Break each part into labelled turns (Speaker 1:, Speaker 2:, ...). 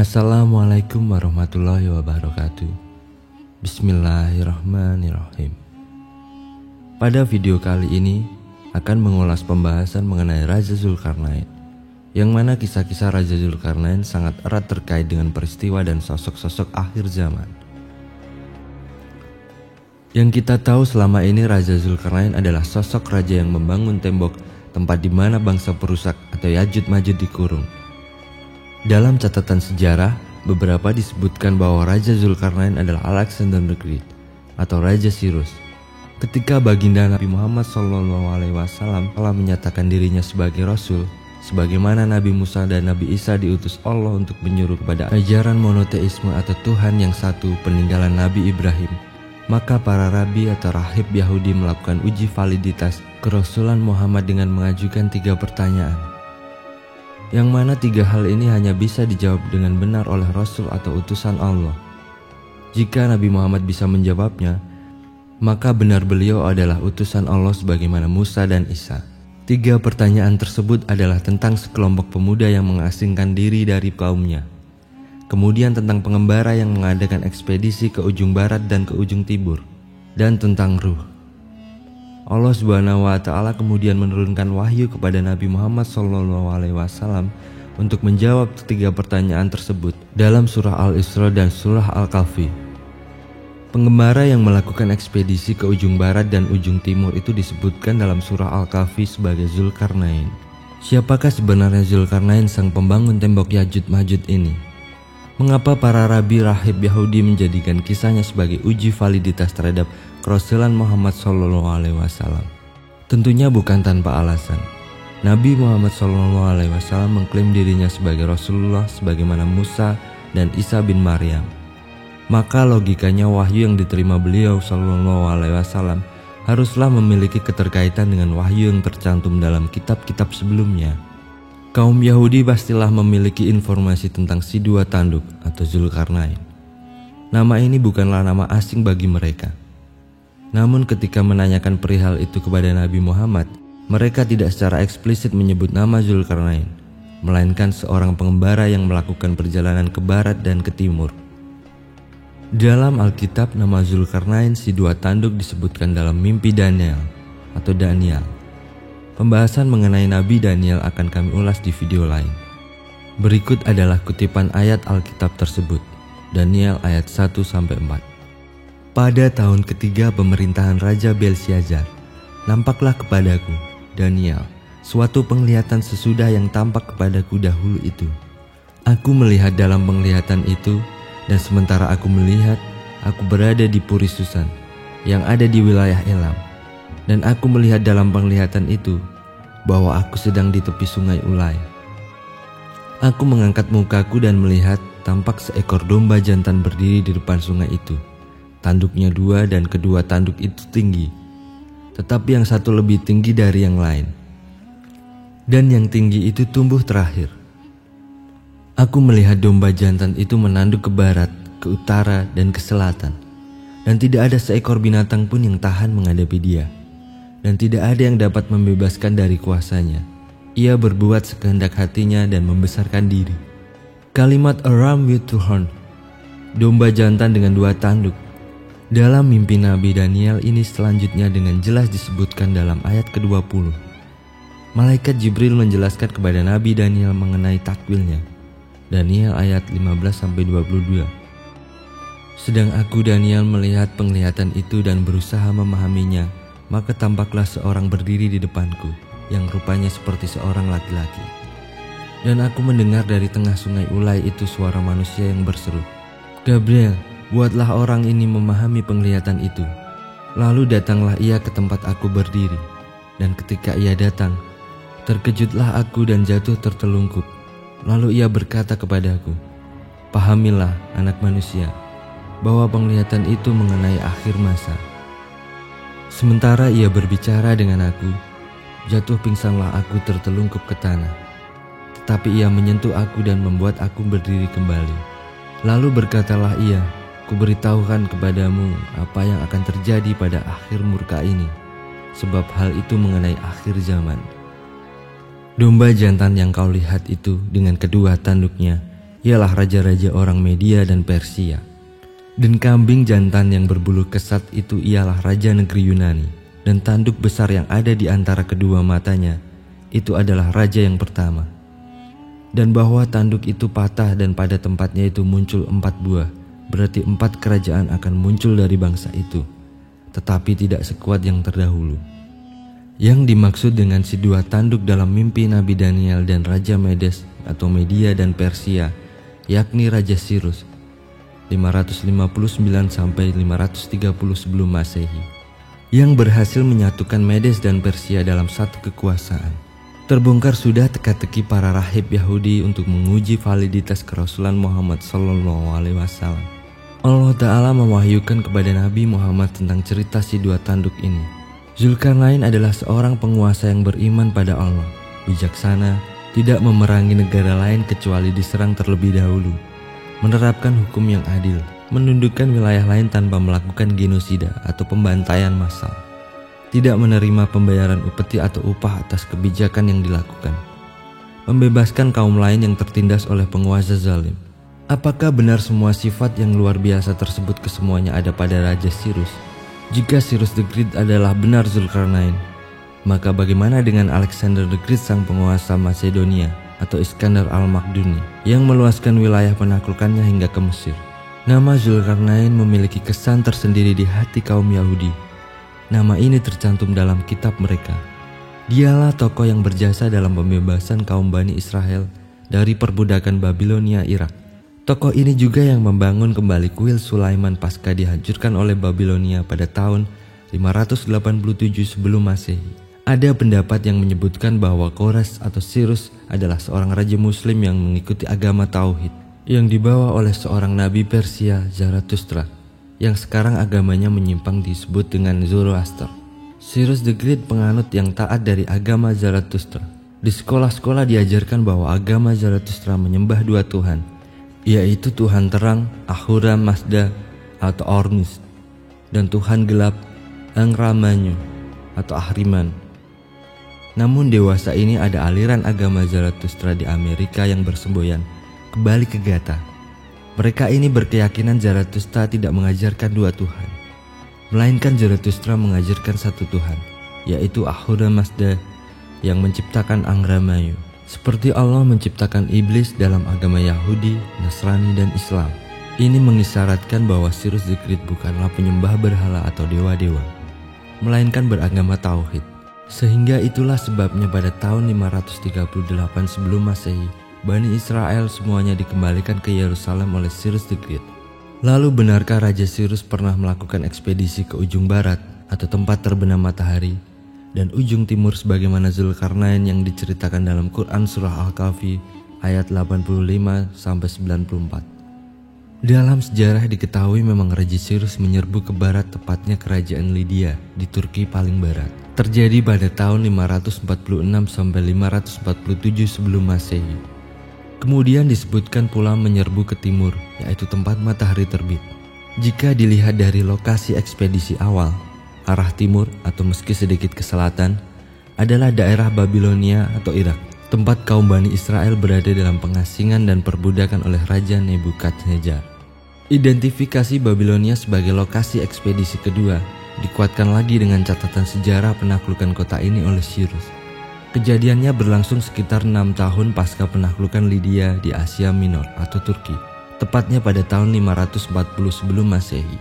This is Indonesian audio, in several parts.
Speaker 1: Assalamualaikum warahmatullahi wabarakatuh. Bismillahirrahmanirrahim. Pada video kali ini akan mengulas pembahasan mengenai Raja Zulkarnain, yang mana kisah-kisah Raja Zulkarnain sangat erat terkait dengan peristiwa dan sosok-sosok akhir zaman. Yang kita tahu selama ini Raja Zulkarnain adalah sosok raja yang membangun tembok tempat di mana bangsa perusak atau Yajud-Majud dikurung. Dalam catatan sejarah, beberapa disebutkan bahwa Raja Zulkarnain adalah Alexander the Great atau Raja Cyrus. Ketika baginda Nabi Muhammad SAW telah menyatakan dirinya sebagai Rasul, sebagaimana Nabi Musa dan Nabi Isa diutus Allah untuk menyuruh kepada ajaran monoteisme atau Tuhan yang satu peninggalan Nabi Ibrahim, maka para rabi atau rahib Yahudi melakukan uji validitas kerasulan Muhammad dengan mengajukan 3 pertanyaan. Yang mana 3 hal ini hanya bisa dijawab dengan benar oleh Rasul atau utusan Allah. Jika Nabi Muhammad bisa menjawabnya, maka benar beliau adalah utusan Allah sebagaimana Musa dan Isa. 3 pertanyaan tersebut adalah tentang sekelompok pemuda yang mengasingkan diri dari kaumnya. Kemudian tentang pengembara yang mengadakan ekspedisi ke ujung barat dan ke ujung timur, dan tentang ruh. Allah Subhanahu wa Ta'ala kemudian menurunkan wahyu kepada Nabi Muhammad SAW untuk menjawab 3 pertanyaan tersebut dalam surah Al-Isra dan surah Al-Kahfi. Pengembara yang melakukan ekspedisi ke ujung barat dan ujung timur itu disebutkan dalam surah Al-Kahfi sebagai Zulkarnain. Siapakah sebenarnya Zulkarnain, sang pembangun tembok Yajud-Majud ini? Mengapa para rabi rahib Yahudi menjadikan kisahnya sebagai uji validitas terhadap kerasulan Muhammad SAW? Tentunya bukan tanpa alasan. Nabi Muhammad SAW mengklaim dirinya sebagai Rasulullah sebagaimana Musa dan Isa bin Maryam. Maka logikanya wahyu yang diterima beliau SAW haruslah memiliki keterkaitan dengan wahyu yang tercantum dalam kitab-kitab sebelumnya. Kaum Yahudi pastilah memiliki informasi tentang si 2 tanduk atau Zulkarnain. Nama ini bukanlah nama asing bagi mereka. Namun ketika menanyakan perihal itu kepada Nabi Muhammad, mereka tidak secara eksplisit menyebut nama Zulkarnain, melainkan seorang pengembara yang melakukan perjalanan ke barat dan ke timur. Dalam Alkitab, nama Zulkarnain si 2 tanduk disebutkan dalam mimpi Daniel atau Daniel. Pembahasan mengenai Nabi Daniel akan kami ulas di video lain. Berikut adalah kutipan ayat Alkitab tersebut, Daniel ayat 1-4. Pada tahun ketiga pemerintahan Raja Belsyazar, nampaklah kepadaku, Daniel, suatu penglihatan sesudah yang tampak kepadaku dahulu itu. Aku melihat dalam penglihatan itu, dan sementara aku melihat, aku berada di Puri Susan, yang ada di wilayah Elam. Dan aku melihat dalam penglihatan itu, bahwa aku sedang di tepi sungai Ulai. Aku mengangkat mukaku dan melihat tampak seekor domba jantan berdiri di depan sungai itu. Tanduknya 2 dan kedua tanduk itu tinggi, tetapi yang satu lebih tinggi dari yang lain. Dan yang tinggi itu tumbuh terakhir. Aku melihat domba jantan itu menanduk ke barat, ke utara, dan ke selatan. Dan tidak ada seekor binatang pun yang tahan menghadapi dia. Dan tidak ada yang dapat membebaskan dari kuasanya. Ia berbuat sekehendak hatinya dan membesarkan diri. Kalimat a ram with 2 horns, domba jantan dengan 2 tanduk. Dalam mimpi Nabi Daniel ini selanjutnya dengan jelas disebutkan dalam ayat ke-20. Malaikat Jibril menjelaskan kepada Nabi Daniel mengenai takwilnya. Daniel ayat 15-22. Sedang aku Daniel melihat penglihatan itu dan berusaha memahaminya, maka tampaklah seorang berdiri di depanku, yang rupanya seperti seorang laki-laki. Dan aku mendengar dari tengah sungai Ulai itu suara manusia yang berseru, Gabriel, buatlah orang ini memahami penglihatan itu. Lalu datanglah ia ke tempat aku berdiri, dan ketika ia datang, terkejutlah aku dan jatuh tertelungkup. Lalu ia berkata kepadaku, pahamilah anak manusia, bahwa penglihatan itu mengenai akhir masa. Sementara ia berbicara dengan aku, jatuh pingsanlah aku tertelungkup ke tanah. Tetapi ia menyentuh aku dan membuat aku berdiri kembali. Lalu berkatalah ia, kuberitahukan kepadamu apa yang akan terjadi pada akhir murka ini, sebab hal itu mengenai akhir zaman. Domba jantan yang kau lihat itu dengan kedua tanduknya ialah raja-raja orang Media dan Persia. Dan kambing jantan yang berbulu kesat itu ialah raja negeri Yunani. Dan tanduk besar yang ada di antara kedua matanya itu adalah raja yang pertama. Dan bahwa tanduk itu patah dan pada tempatnya itu muncul 4 buah, berarti 4 kerajaan akan muncul dari bangsa itu, tetapi tidak sekuat yang terdahulu. Yang dimaksud dengan si 2 tanduk dalam mimpi Nabi Daniel dan Raja Medes atau Media dan Persia, yakni Raja Sirus 559 sampai 530 sebelum Masehi, yang berhasil menyatukan Medes dan Persia dalam satu kekuasaan. Terbongkar sudah teka-teki para rahib Yahudi untuk menguji validitas kerasulan Muhammad SAW. Allah Ta'ala mewahyukan kepada Nabi Muhammad tentang cerita si 2 tanduk ini. Zulkarnain adalah seorang penguasa yang beriman pada Allah, bijaksana, tidak memerangi negara lain kecuali diserang terlebih dahulu, menerapkan hukum yang adil, menundukkan wilayah lain tanpa melakukan genosida atau pembantaian massal, tidak menerima pembayaran upeti atau upah atas kebijakan yang dilakukan, membebaskan kaum lain yang tertindas oleh penguasa zalim. Apakah benar semua sifat yang luar biasa tersebut kesemuanya ada pada Raja Sirus? Jika Cyrus the Great adalah benar Zulkarnain, maka bagaimana dengan Alexander the Great, sang penguasa Macedonia atau Iskandar al-Makduni yang meluaskan wilayah penaklukannya hingga ke Mesir? Nama Zulkarnain memiliki kesan tersendiri di hati kaum Yahudi. Nama ini tercantum dalam kitab mereka. Dialah tokoh yang berjasa dalam pembebasan kaum Bani Israel dari perbudakan Babilonia Irak. Tokoh ini juga yang membangun kembali kuil Sulaiman pasca dihancurkan oleh Babilonia pada tahun 587 sebelum Masehi. Ada pendapat yang menyebutkan bahwa Kores atau Cyrus adalah seorang raja muslim yang mengikuti agama Tauhid yang dibawa oleh seorang nabi Persia, Zarathustra, yang sekarang agamanya menyimpang disebut dengan Zoroaster. Cyrus the Great penganut yang taat dari agama Zarathustra. Di sekolah-sekolah diajarkan bahwa agama Zarathustra menyembah 2 Tuhan, yaitu Tuhan terang Ahura Mazda atau Ormus, dan Tuhan gelap Angramanyu atau Ahriman. Namun dewasa ini ada aliran agama Zarathustra di Amerika yang bersemboyan kembali ke Gata. Mereka ini berkeyakinan Zarathustra tidak mengajarkan 2 Tuhan, melainkan Zarathustra mengajarkan 1 Tuhan, yaitu Ahura Mazda yang menciptakan Angramanyu. Seperti Allah menciptakan iblis dalam agama Yahudi, Nasrani, dan Islam. Ini mengisyaratkan bahwa Cyrus the Great bukanlah penyembah berhala atau dewa-dewa, melainkan beragama Tauhid. Sehingga itulah sebabnya pada tahun 538 sebelum Masehi, Bani Israel semuanya dikembalikan ke Yerusalem oleh Cyrus the Great. Lalu benarkah Raja Cyrus pernah melakukan ekspedisi ke ujung barat atau tempat terbenam matahari dan ujung timur sebagaimana Zulkarnain yang diceritakan dalam Quran Surah Al-Kahfi ayat 85-94. Dalam sejarah diketahui memang Raja Cyrus menyerbu ke barat, tepatnya kerajaan Lydia di Turki paling barat. Terjadi pada tahun 546-547 sebelum Masehi. Kemudian disebutkan pula menyerbu ke timur, yaitu tempat matahari terbit. Jika dilihat dari lokasi ekspedisi awal, arah timur atau meski sedikit ke selatan adalah daerah Babilonia atau Irak, tempat kaum Bani Israel berada dalam pengasingan dan perbudakan oleh Raja Nebukadnezar. Identifikasi Babilonia sebagai lokasi ekspedisi kedua dikuatkan lagi dengan catatan sejarah penaklukan kota ini oleh Cyrus. Kejadiannya berlangsung sekitar 6 tahun pasca penaklukan Lydia di Asia Minor atau Turki, tepatnya pada tahun 540 sebelum Masehi.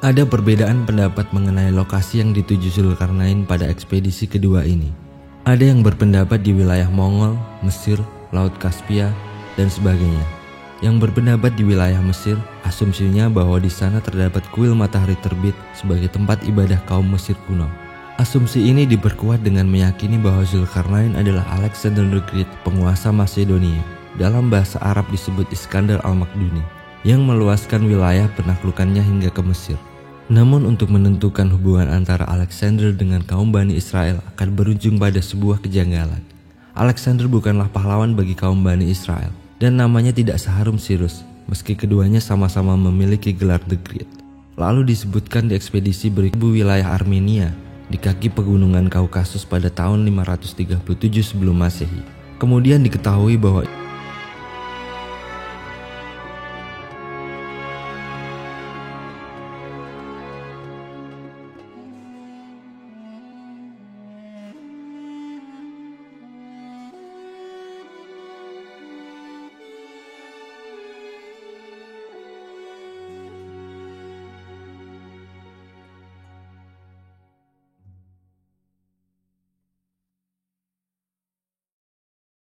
Speaker 1: Ada perbedaan pendapat mengenai lokasi yang dituju Zulkarnain pada ekspedisi kedua ini. Ada yang berpendapat di wilayah Mongol, Mesir, Laut Kaspia, dan sebagainya. Yang berpendapat di wilayah Mesir, asumsinya bahwa di sana terdapat kuil matahari terbit sebagai tempat ibadah kaum Mesir kuno. Asumsi ini diperkuat dengan meyakini bahwa Zulkarnain adalah Alexander the Great, penguasa Macedonia. Dalam bahasa Arab disebut Iskandar al-Makduni, yang meluaskan wilayah penaklukannya hingga ke Mesir. Namun untuk menentukan hubungan antara Alexander dengan kaum Bani Israel akan berujung pada sebuah kejanggalan. Alexander bukanlah pahlawan bagi kaum Bani Israel, dan namanya tidak seharum Cyrus, meski keduanya sama-sama memiliki gelar The Great. Lalu disebutkan di ekspedisi berikut wilayah Armenia di kaki pegunungan Kaukasus pada tahun 537 sebelum Masehi. Kemudian diketahui bahwa